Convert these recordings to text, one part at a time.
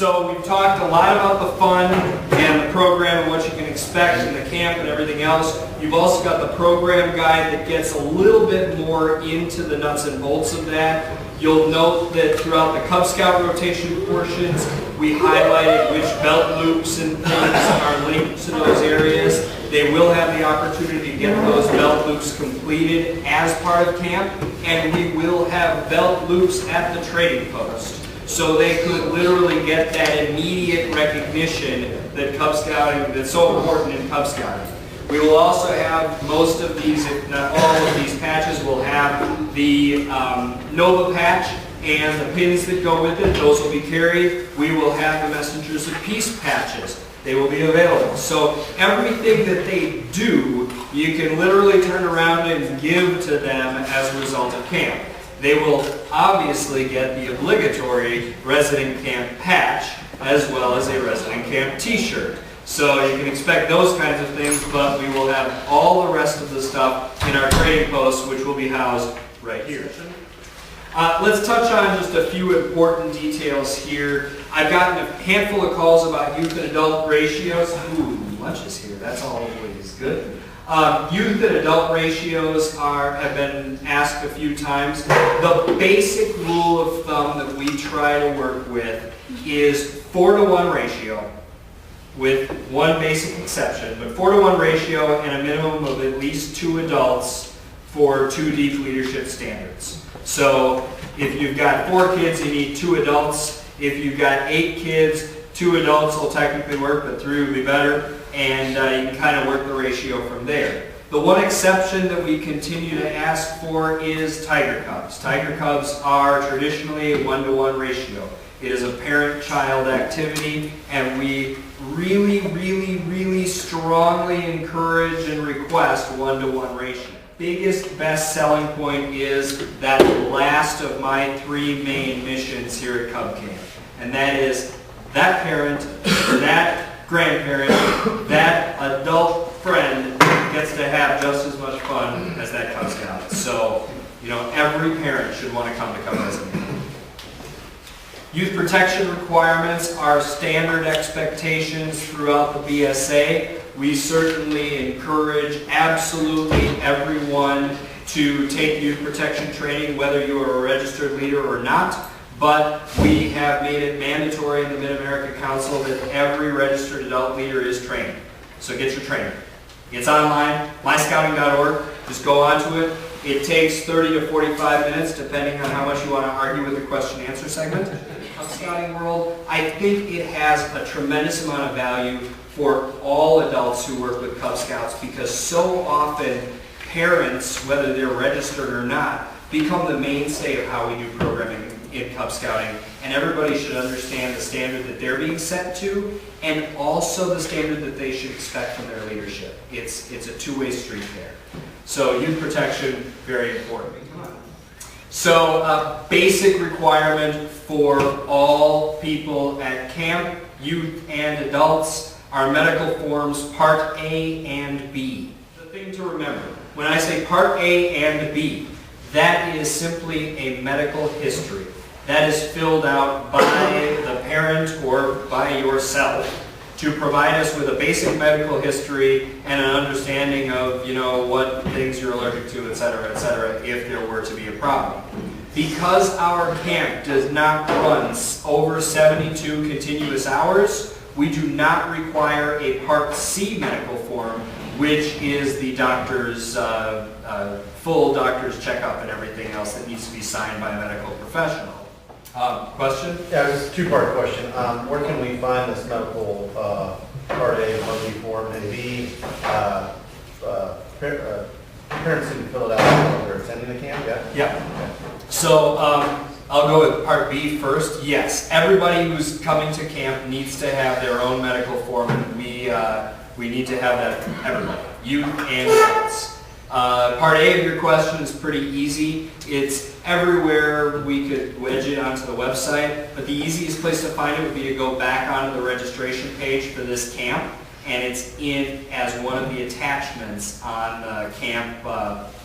So we've talked a lot about the fun and the program and what you can expect in the camp and everything else. You've also got the program guide that gets a little bit more into the nuts and bolts of that. You'll note that throughout the Cub Scout rotation portions, we highlighted which belt loops and things are linked to those areas. They will have the opportunity to get those belt loops completed as part of camp, and we will have belt loops at the trading post. So they could literally get that immediate recognition that Cub Scouting, that's so important in Cub Scouting. We will also have most of these, if not all of these patches, will have the Nova patch and the pins that go with it. Those will be carried. We will have the Messengers of Peace patches. They will be available. So everything that they do, you can literally turn around and give to them as a result of camp. They will obviously get the obligatory resident camp patch as well as a resident camp t-shirt. So you can expect those kinds of things, but we will have all the rest of the stuff in our trading posts, which will be housed right here. Let's touch on just a few important details here. I've gotten a handful of calls about youth and adult ratios. Ooh, lunches here, that's always good. Youth and adult ratios have been asked a few times. The basic rule of thumb that we try to work with is 4-to-1 ratio, with one basic exception, but 4-to-1 ratio and a minimum of at least 2 adults for 2 deep leadership standards. So if you've got 4 kids, you need 2 adults. If you've got 8 kids, 2 adults will technically work, but 3 would be better, and you can kind of work the ratio from there. The one exception that we continue to ask for is tiger cubs. Tiger cubs are traditionally a 1-to-1 ratio. It is a parent-child activity, and we really strongly encourage and request 1-to-1 ratio. Biggest, best selling point is that last of my 3 main missions here at Cub Camp, and that is that parent, that grandparent, that adult friend gets to have just as much fun as that Cub Scout. So, you know, every parent should want to come to Cub Scouting. Youth protection requirements are standard expectations throughout the BSA. We certainly encourage absolutely everyone to take youth protection training, whether you are a registered leader or not. But we have made it mandatory in the Mid-America Council that every registered adult leader is trained. So get your training. It's online, myscouting.org. Just go onto it. It takes 30 to 45 minutes, depending on how much you want to argue with the question and answer segment. Cub Scouting world, I think it has a tremendous amount of value for all adults who work with Cub Scouts, because so often parents, whether they're registered or not, become the mainstay of how we do programming in Cub Scouting, and everybody should understand the standard that they're being set to, and also the standard that they should expect from their leadership. It's a two-way street there. So youth protection, very important. So a basic requirement for all people at camp, youth and adults, are medical forms Part A and B. The thing to remember, when I say Part A and B, that is simply a medical history. That is filled out by the parent or by yourself to provide us with a basic medical history and an understanding of, you know, what things you're allergic to, etc., if there were to be a problem. Because our camp does not run over 72 continuous hours, we do not require a Part C medical form, which is the doctor's, full doctor's checkup and everything else that needs to be signed by a medical professional. Question? Yeah, it's a 2-part question. Where can we find this medical Part A and Part B form, and B, parents need to fill it out when they're attending the camp, yeah? Yeah. Okay. So I'll go with Part B first. Yes, everybody who's coming to camp needs to have their own medical form, and we need to have that for everybody, youth and adults. Part A of your question is pretty easy. It's everywhere we could wedge it onto the website, but the easiest place to find it would be to go back onto the registration page for this camp, and it's in as one of the attachments on the camp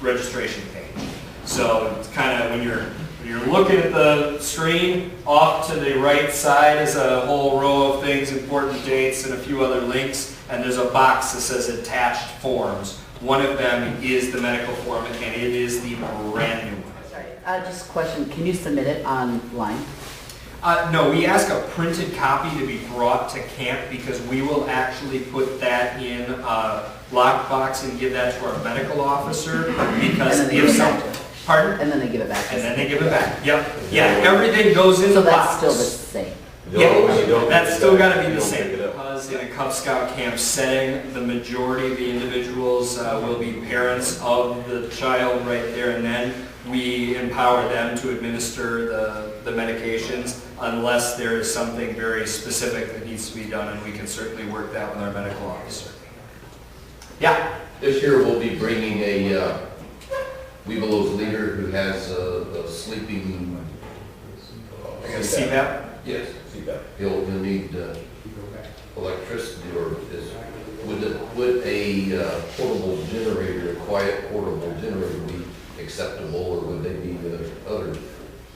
registration page. So it's kind of when you're When you're looking at the screen, off to the right side is a whole row of things, important dates, and a few other links, and there's a box that says attached forms. One of them is the medical form, and it is the brand new one. Sorry, just a question, can you submit it online? No, we ask a printed copy to be brought to camp because we will actually put that in a lockbox and give that to our medical officer because And then they if give it some, back to us. pardon? And then they give it back to And us? then they give it back. Yep. Yeah, everything goes in So the that's box. still the same? Yeah, that's still got to be the You don't same. pick it up. Because in a Cub Scout camp setting, the majority of the individuals will be parents of the child right there and then. We empower them to administer the medications unless there is something very specific that needs to be done, and we can certainly work that with our medical officer. Yeah? This year we'll be bringing a Webelos leader who has a sleeping. CPAP? Yes, CPAP. He'll need electricity, or would a portable generator, a quiet portable generator be acceptable, or would they be the other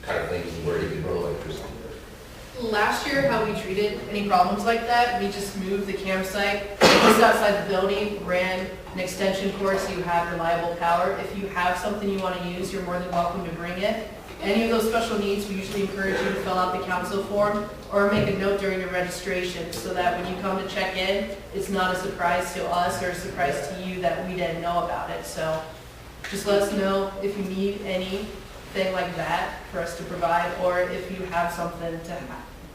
kind of things where he could run electricity? Last year, how we treated any problems like that, we just moved the campsite just outside the building, ran an extension cord so you have reliable power. If you have something you want to use, you're more than welcome to bring it. Any of those special needs, we usually encourage you to fill out the council form or make a note during your registration so that when you come to check in, it's not a surprise to us or a surprise to you that we didn't know about it. So just let us know if you need anything like that for us to provide, or if you have something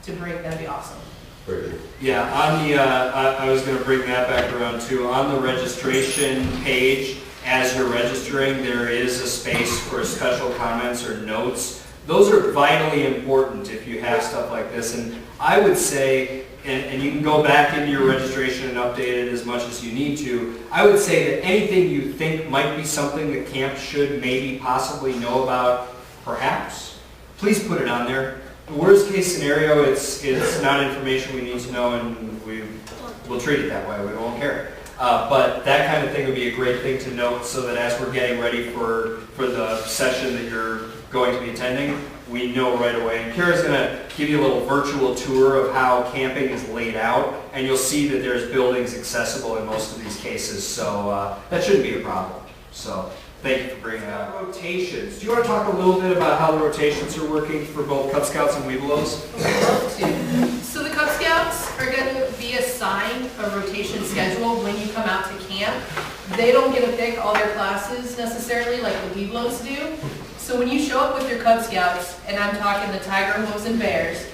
to bring, that'd be awesome. Very good. Yeah, on the, I was going to bring that back around too. On the registration page, as you're registering, there is a space for special comments or notes. Those are vitally important if you have stuff like this. And I would say, and you can go back into your registration and update it as much as you need to, I would say that anything you think might be something that camp should maybe possibly know about, perhaps, please put it on there. The worst case scenario, it's not information we need to know, and we'll treat it that way. We won't care. But that kind of thing would be a great thing to note so that as we're getting ready for the session that you're going to be attending, we know right away. And Kara's going to give you a little virtual tour of how camping is laid out, and you'll see that there's buildings accessible in most of these cases, so that shouldn't be a problem. So thank you for bringing that up. Rotations. Do you want to talk a little bit about how the rotations are working for both Cub Scouts and Webelos? I'd love to. So the Cub Scouts are going to be assigned a rotation schedule when you come out to camp. They don't get to pick all their classes necessarily like the Webelos do. So when you show up with your Cub Scouts, and I'm talking the Tiger, Wolves, and Bears,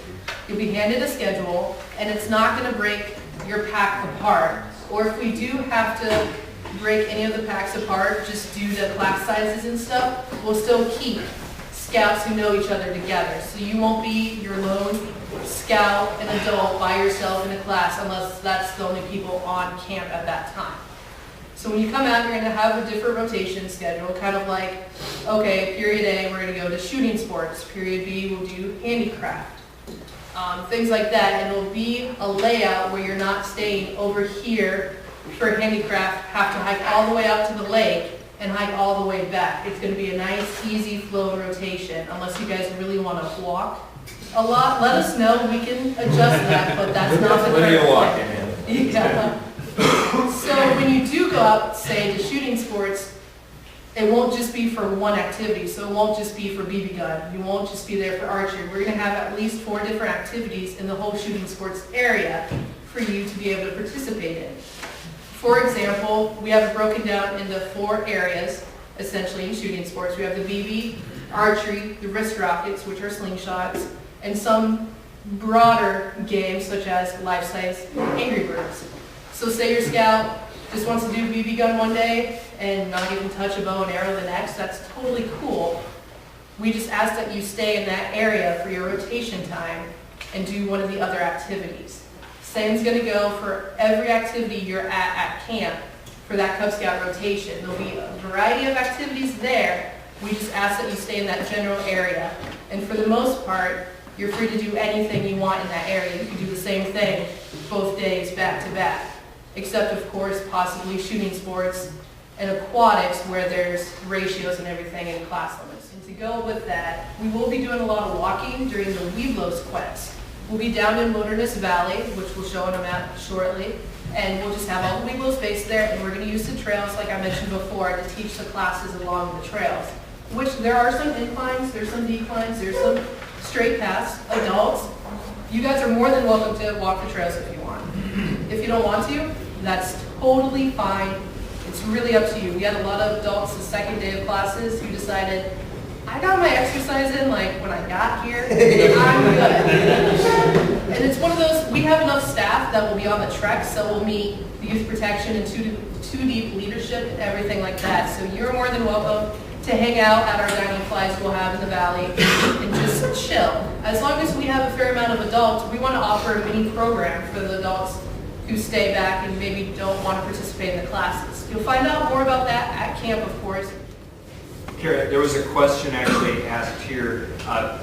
you'll be handed a schedule, and it's not going to break your pack apart. Or if we do have to break any of the packs apart just due to class sizes and stuff, we'll still keep scouts who know each other together. So you won't be your lone scout and adult by yourself in a class unless that's the only people on camp at that time. So when you come out, you're going to have a different rotation schedule, kind of like, okay, period A, we're going to go to shooting sports. Period B, we'll do handicraft. Things like that, and it'll be a layout where you're not staying over here for handicraft, have to hike all the way out to the lake and hike all the way back. It's going to be a nice, easy flow rotation, unless you guys really want to walk a lot. Let us know, we can adjust that, but that's not the Plenty of current walking plan. in. Yeah. So when you do go out, say, to shooting sports, it won't just be for one activity. So it won't just be for BB gun. You won't just be there for archery. We're going to have at least 4 different activities in the whole shooting sports area for you to be able to participate in. For example, we have it broken down into 4 areas, essentially, in shooting sports. We have the BB, archery, the wrist rockets, which are slingshots, and some broader games such as life-size Angry Birds. So say your scout just wants to do BB gun one day and not even touch a bow and arrow the next, that's totally cool. We just ask that you stay in that area for your rotation time and do one of the other activities. Same's going to go for every activity you're at camp for that Cub Scout rotation. There'll be a variety of activities there. We just ask that you stay in that general area. And for the most part, you're free to do anything you want in that area. You can do the same thing both days back to back. Except, of course, possibly shooting sports. and aquatics where there's ratios and everything and class limits. And to go with that, we will be doing a lot of walking during the Weeblos Quest. We'll be down in Wilderness Valley, which we'll show on a map shortly, and we'll just have all the Weeblos based there, and we're going to use the trails, like I mentioned before, to teach the classes along the trails. Which there are some inclines, there's some declines, there's some straight paths. Adults, you guys are more than welcome to walk the trails if you want. If you don't want to, that's totally fine. It's really up to you. We had a lot of adults the second day of classes who decided, I got my exercise in like when I got here, I'm good. And it's one of those, we have enough staff that will be on the trek, so we'll meet the youth protection and two deep leadership and everything like that. So you're more than welcome to hang out at our dining flies we'll have in the valley and just chill. As long as we have a fair amount of adults, we want to offer a mini program for the adults who stay back and maybe don't want to participate in the classes. You'll find out more about that at camp, of course. Kara, there was a question actually asked here.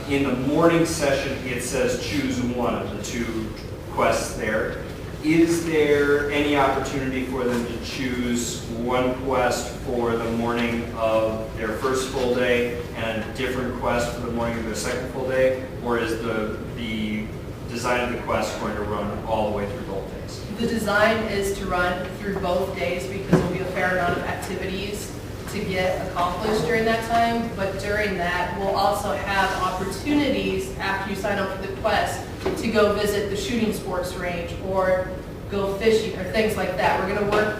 In the morning session, it says choose one of the two quests there. Is there any opportunity for them to choose one quest for the morning of their first full day and a different quest for the morning of their second full day? Or is the design of the quest going to run all the way through both days? The design is to run through both days because there'll be a fair amount of activities to get accomplished during that time, but during that, we'll also have opportunities after you sign up for the quest to go visit the shooting sports range or go fishing or things like that. We're going to work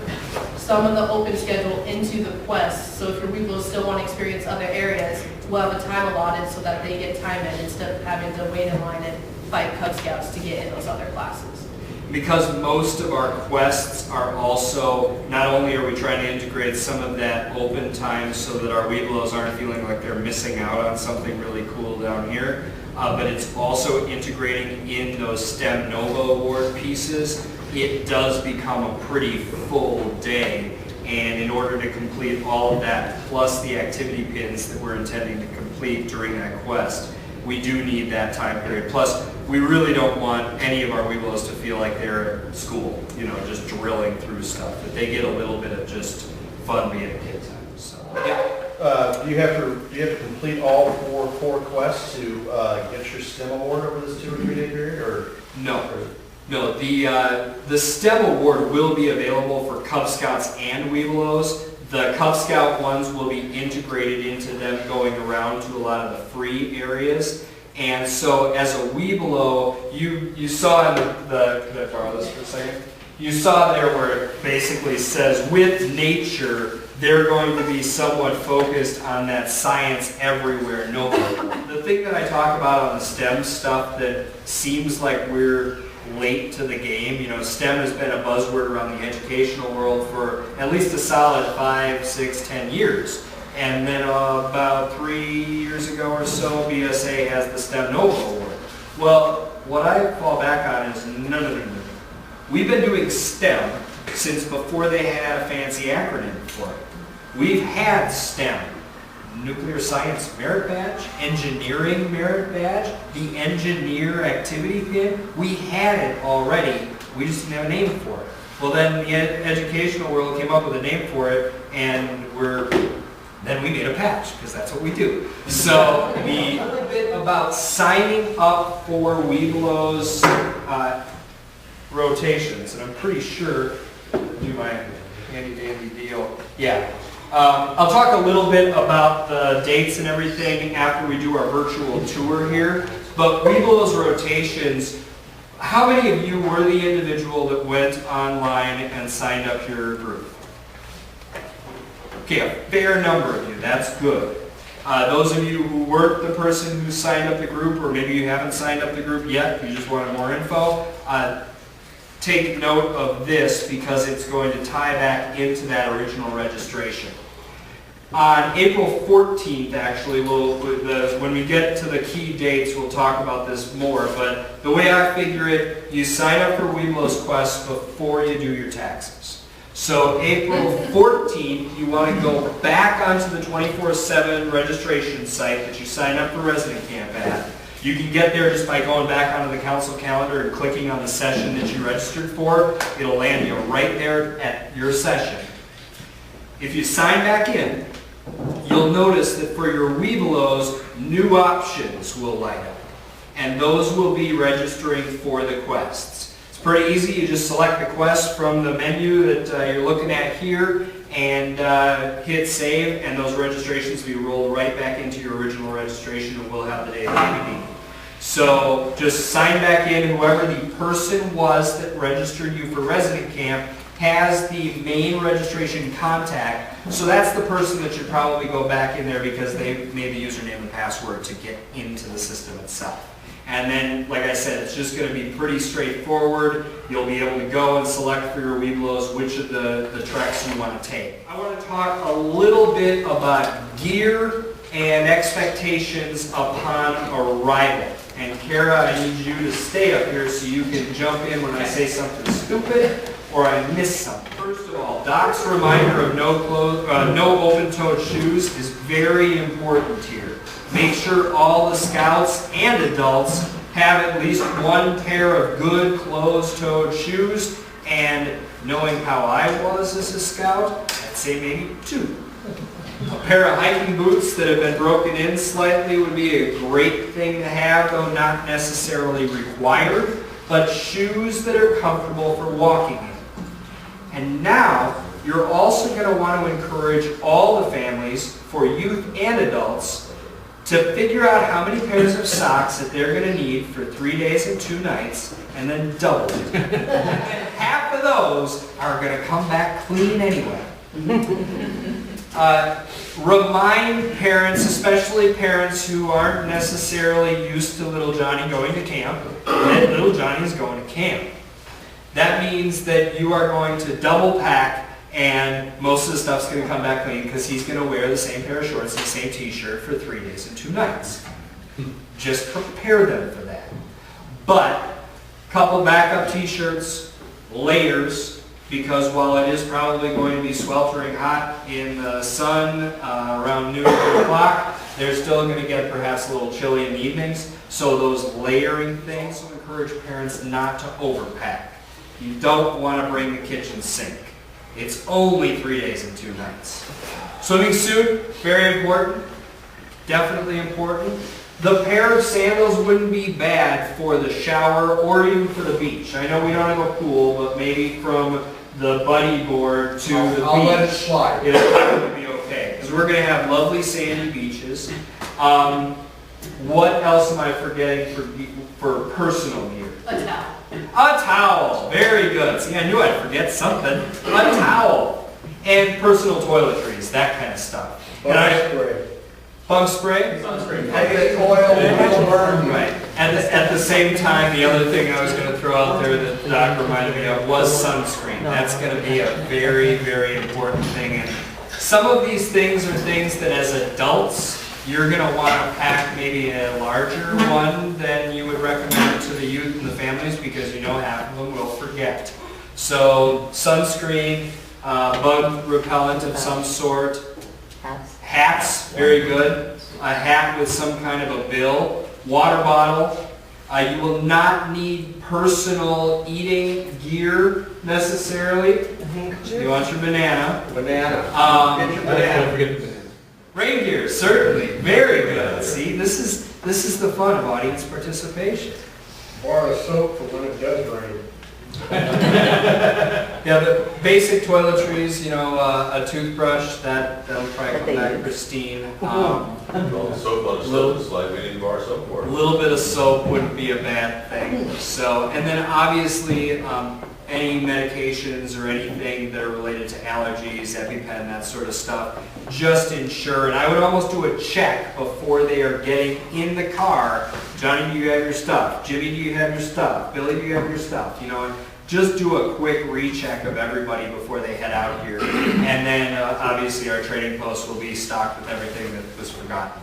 some of the open schedule into the quest, so if your Weeblos still want to experience other areas, we'll have a time allotted so that they get time in instead of having to wait in line and fight Cub Scouts to get in those other classes. Because most of our quests are also, not only are we trying to integrate some of that open time so that our Weeblos aren't feeling like they're missing out on something really cool down here, but it's also integrating in those STEM Nova Award pieces. It does become a pretty full day, and in order to complete all of that, plus the activity pins that we're intending to complete during that quest, we do need that time period. Plus, we really don't want any of our Weeblos to feel like they're at school, you know, just drilling through stuff. That they get a little bit of just fun being a kid time. So, yeah. Do you have to complete all four core quests to get your STEM award over this 2 or 3 day period, or No. No, the STEM award will be available for Cub Scouts and Weeblos. The Cub Scout ones will be integrated into them going around to a lot of the free areas. And so as a Weeblo, you saw in could I borrow this for a second? You saw there where it basically says with nature, they're going to be somewhat focused on that science everywhere notebook. The thing that I talk about on the STEM stuff that seems like we're late to the game, you know, STEM has been a buzzword around the educational world for at least a solid 5, 6, 10 years. And then about 3 years ago or so, BSA has the STEM Nova Award. Well, what I fall back on is no. We've been doing STEM since before they had a fancy acronym for it. We've had STEM, Nuclear Science Merit Badge, Engineering Merit Badge, the Engineer Activity Pin. We had it already, we just didn't have a name for it. Well, then the educational world came up with a name for it, and then we made a patch, because that's what we do. So the little bit about signing up for Weeblos rotations, and I'm pretty sure, do my handy dandy deal. Yeah. I'll talk a little bit about the dates and everything after we do our virtual tour here. But Weeblos rotations, how many of you were the individual that went online and signed up your group? Okay, a fair number of you, that's good. Those of you who weren't the person who signed up the group, or maybe you haven't signed up the group yet, you just wanted more info, take note of this because it's going to tie back into that original registration. On April 14th, actually, when we get to the key dates, we'll talk about this more, but the way I figure it, you sign up for Weeblos Quest before you do your taxes. So April 14th, you want to go back onto the 24/7 registration site that you sign up for resident camp at. You can get there just by going back onto the council calendar and clicking on the session that you registered for. It'll land you right there at your session. If you sign back in, you'll notice that for your Webelos, new options will light up. And those will be registering for the quests. It's pretty easy. You just select the quest from the menu that you're looking at here and hit save, and those registrations will be rolled right back into your original registration, and we'll have the data that we need. So just sign back in. Whoever the person was that registered you for resident camp has the main registration contact. So that's the person that should probably go back in there because they made the username and password to get into the system itself. And then, like I said, it's just going to be pretty straightforward. You'll be able to go and select for your Webelos which of the treks you want to take. I want to talk a little bit about gear and expectations upon arrival. And Kara, I need you to stay up here so you can jump in when I say something stupid or I miss something. First of all, Doc's reminder of no open-toed shoes is very important here. Make sure all the scouts and adults have at least one pair of good closed-toed shoes, and knowing how I was as a scout, I'd say maybe two. A pair of hiking boots that have been broken in slightly would be a great thing to have, though not necessarily required, but shoes that are comfortable for walking in. And now, you're also going to want to encourage all the families, for youth and adults, to figure out how many pairs of socks that they're going to need for 3 days and 2 nights, and then double it. And half of those are going to come back clean anyway. Remind parents, especially parents who aren't necessarily used to little Johnny going to camp, that little Johnny is going to camp. That means that you are going to double pack, and most of the stuff's going to come back clean because he's going to wear the same pair of shorts and the same t-shirt for 3 days and 2 nights. Just prepare them for that. But couple backup t-shirts, layers, because while it is probably going to be sweltering hot in the sun around noon, 3 o'clock, they're still going to get perhaps a little chilly in the evenings. So those layering things will encourage parents not to overpack. You don't want to bring the kitchen sink. It's only 3 days and 2 nights. Swimming suit, very important. Definitely important. The pair of sandals wouldn't be bad for the shower or even for the beach. I know we don't have a pool, but maybe from the buddy board to the beach. I'll let it slide. It'll probably be okay. Because we're going to have lovely sandy beaches. What else am I forgetting for personal gear? A towel. A towel. Very good. See, I knew I'd forget something. A towel. And personal toiletries, that kind of stuff. Bug spray? Right. At the same time, the other thing I was going to throw out there that Doc reminded me of was sunscreen. That's going to be a very, very important thing. And some of these things are things that as adults, you're going to want to pack maybe a larger one than you would recommend to the youth and the families because you know half of them will forget. So sunscreen, bug repellent of some sort. Hats, very good. A hat with some kind of a bill. Water bottle. You will not need personal eating gear necessarily. You want your banana. Get your banana. Rain gear, certainly. Very good. See, this is the fun of audience participation. Bar of soap for when it does rain. Yeah, the basic toiletries, you know, a toothbrush, that'll probably come back pristine. Soap on a soap is like we need to borrow soap for A it. little bit of soap wouldn't be a bad thing. So, and then obviously, any medications or anything that are related to allergies, EpiPen, that sort of stuff, just ensure, and I would almost do a check before they are getting in the car. Johnny, do you have your stuff? Jimmy, do you have your stuff? Billy, do you have your stuff? You know, and just do a quick recheck of everybody before they head out here. And then obviously our trading post will be stocked with everything that was forgotten.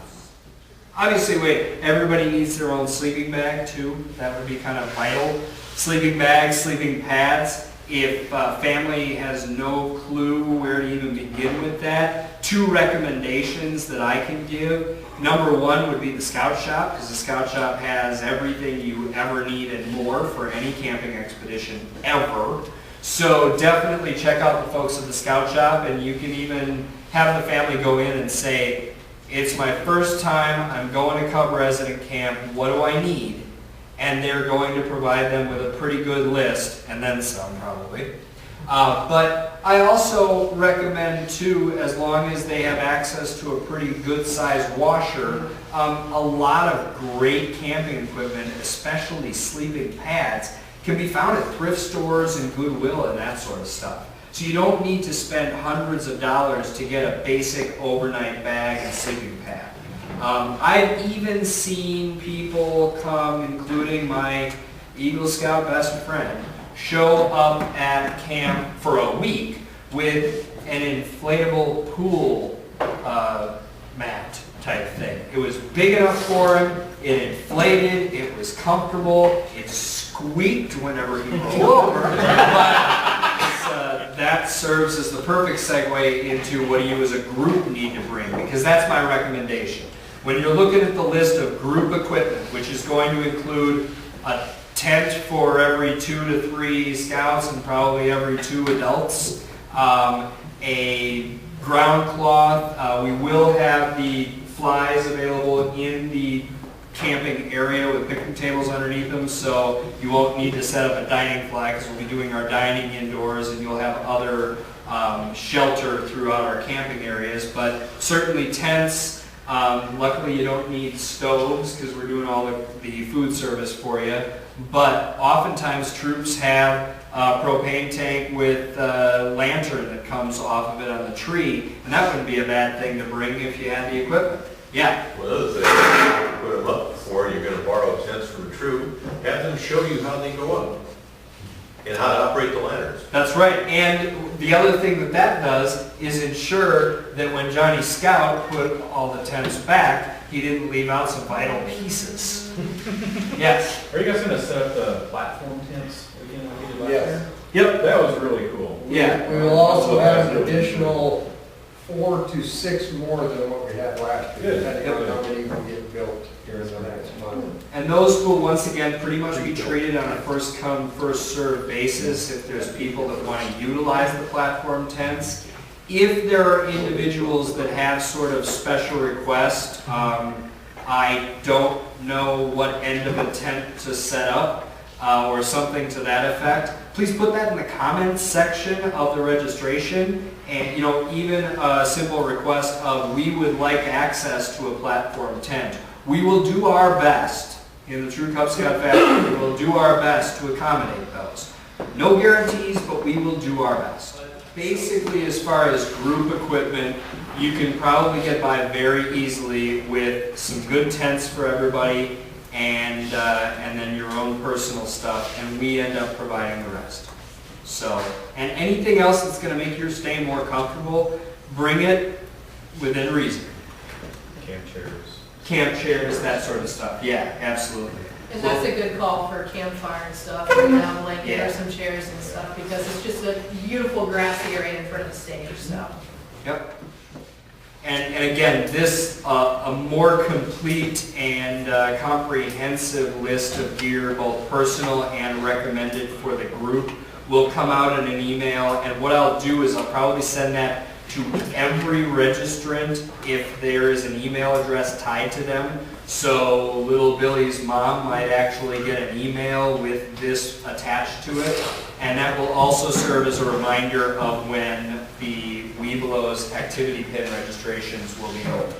Obviously, everybody needs their own sleeping bag too. That would be kind of vital. Sleeping bags, sleeping pads. If family has no clue where to even begin with that, 2 recommendations that I can give. Number 1 would be the Scout Shop, because the Scout Shop has everything you ever need and more for any camping expedition ever. So definitely check out the folks at the Scout Shop, and you can even have the family go in and say, it's my first time, I'm going to Cub Resident Camp, what do I need? And they're going to provide them with a pretty good list, and then some probably. But I also recommend too, as long as they have access to a pretty good sized washer, a lot of great camping equipment, especially sleeping pads, can be found at thrift stores and Goodwill and that sort of stuff. So you don't need to spend hundreds of dollars to get a basic overnight bag and sleeping pad. I've even seen people come, including my Eagle Scout best friend, show up at camp for a week with an inflatable pool mat type thing. It was big enough for him, it inflated, it was comfortable, it squeaked whenever he rolled over, but that serves as the perfect segue into what you as a group need to bring, because that's my recommendation. When you're looking at the list of group equipment, which is going to include a tent for every 2 to 3 scouts and probably every 2 adults, a ground cloth, we will have the flies available in the camping area with picnic tables underneath them, so you won't need to set up a dining fly because we'll be doing our dining indoors, and you'll have other shelter throughout our camping areas. But certainly tents, luckily you don't need stoves because we're doing all the food service for you, but oftentimes troops have a propane tank with a lantern that comes off of it on the tree, and that wouldn't be a bad thing to bring if you had the equipment. Yeah. One other thing, you put them up before, you're gonna borrow tents from a troop, have them show you how they go up and how to operate the lanterns. That's right, and the other thing that does is ensure that when Johnny Scout put all the tents back, he didn't leave out some vital pieces. Yes. Are you guys gonna set up the platform tents again like we did last Yes. year? Yep. That was really cool. Yeah. We will also have an additional 4 to 6 more than what we had last year, Good. depending on how many will get built here in the next month. And those will once again pretty much be treated on a first come, first served basis if there's people that want to utilize the platform tents. If there are individuals that have sort of special requests, I don't know what end of a tent to set up or something to that effect. Please put that in the comments section of the registration, and even a simple request of, we would like access to a platform tent. We will do our best in the true Cub Scout family. We will do our best to accommodate those. No guarantees, but we will do our best. Basically, as far as group equipment, you can probably get by very easily with some good tents for everybody, and then your own personal stuff, and we end up providing the rest. So, and anything else that's going to make your stay more comfortable, bring it within reason. Camp chairs, that sort of stuff. Yeah, absolutely. And that's a good call for campfire and stuff, and have a blanket Yeah. or some chairs and stuff, because it's just a beautiful grassy area in front of the stage, so. Yep. And again, this, a more complete and comprehensive list of gear, both personal and recommended for the group, will come out in an email. And what I'll do is I'll probably send that to every registrant if there is an email address tied to them. So little Billy's mom might actually get an email with this attached to it. And that will also serve as a reminder of when the Webelos activity pin registrations will be open.